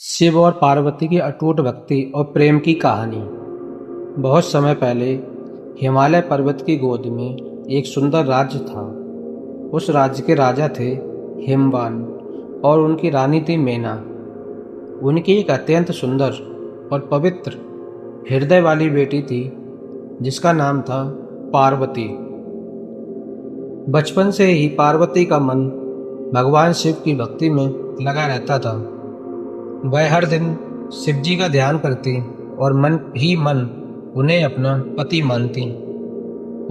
शिव और पार्वती की अटूट भक्ति और प्रेम की कहानी। बहुत समय पहले हिमालय पर्वत की गोद में एक सुंदर राज्य था। उस राज्य के राजा थे हिमवान और उनकी रानी थी मैना। उनकी एक अत्यंत सुंदर और पवित्र हृदय वाली बेटी थी जिसका नाम था पार्वती। बचपन से ही पार्वती का मन भगवान शिव की भक्ति में लगा रहता था। वह हर दिन शिव जी का ध्यान करती और मन ही मन उन्हें अपना पति मानती।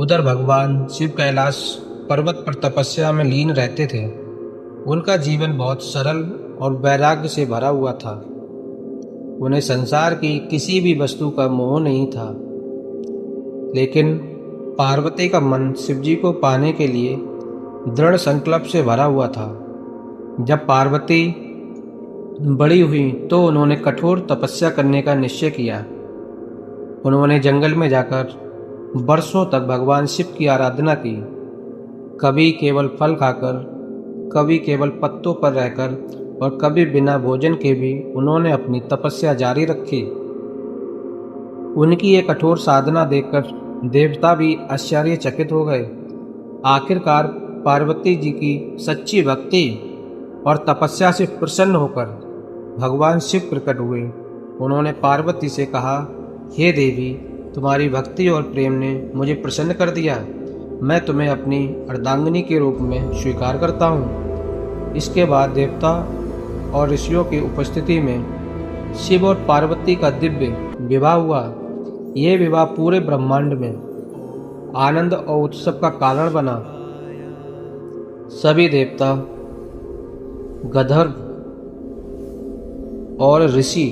उधर भगवान शिव कैलाश पर्वत पर तपस्या में लीन रहते थे। उनका जीवन बहुत सरल और वैराग्य से भरा हुआ था। उन्हें संसार की किसी भी वस्तु का मोह नहीं था। लेकिन पार्वती का मन शिव जी को पाने के लिए दृढ़ संकल्प से भरा हुआ था। जब पार्वती बड़ी हुई तो उन्होंने कठोर तपस्या करने का निश्चय किया। उन्होंने जंगल में जाकर वर्षों तक भगवान शिव की आराधना की। कभी केवल फल खाकर, कभी केवल पत्तों पर रहकर और कभी बिना भोजन के भी उन्होंने अपनी तपस्या जारी रखी। उनकी ये कठोर साधना देखकर देवता भी आश्चर्यचकित हो गए। आखिरकार पार्वती जी की सच्ची भक्ति और तपस्या से प्रसन्न होकर भगवान शिव प्रकट हुए। उन्होंने पार्वती से कहा, हे देवी, तुम्हारी भक्ति और प्रेम ने मुझे प्रसन्न कर दिया। मैं तुम्हें अपनी अर्धांगिनी के रूप में स्वीकार करता हूँ। इसके बाद देवता और ऋषियों की उपस्थिति में शिव और पार्वती का दिव्य विवाह हुआ। यह विवाह पूरे ब्रह्मांड में आनंद और उत्सव का कारण बना। सभी देवता, गंधर्व और ऋषि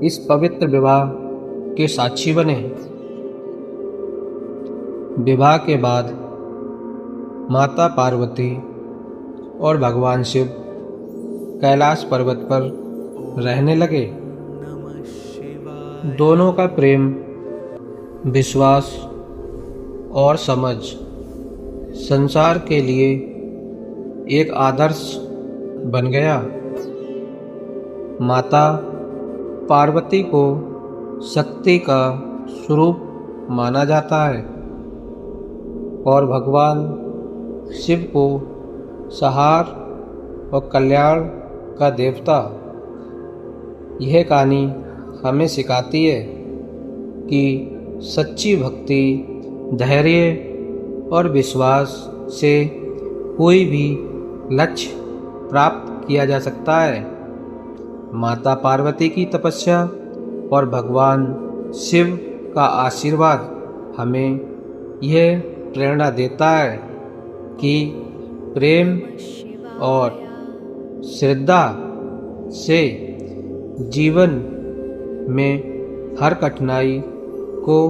इस पवित्र विवाह के साक्षी बने। विवाह के बाद माता पार्वती और भगवान शिव कैलाश पर्वत पर रहने लगे। दोनों का प्रेम, विश्वास और समझ संसार के लिए एक आदर्श बन गया। माता पार्वती को शक्ति का स्वरूप माना जाता है और भगवान शिव को संहार और कल्याण का देवता। यह कहानी हमें सिखाती है कि सच्ची भक्ति, धैर्य और विश्वास से कोई भी लक्ष्य प्राप्त किया जा सकता है। माता पार्वती की तपस्या और भगवान शिव का आशीर्वाद हमें यह प्रेरणा देता है कि प्रेम और श्रद्धा से जीवन में हर कठिनाई को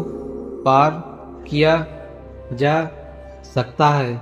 पार किया जा सकता है।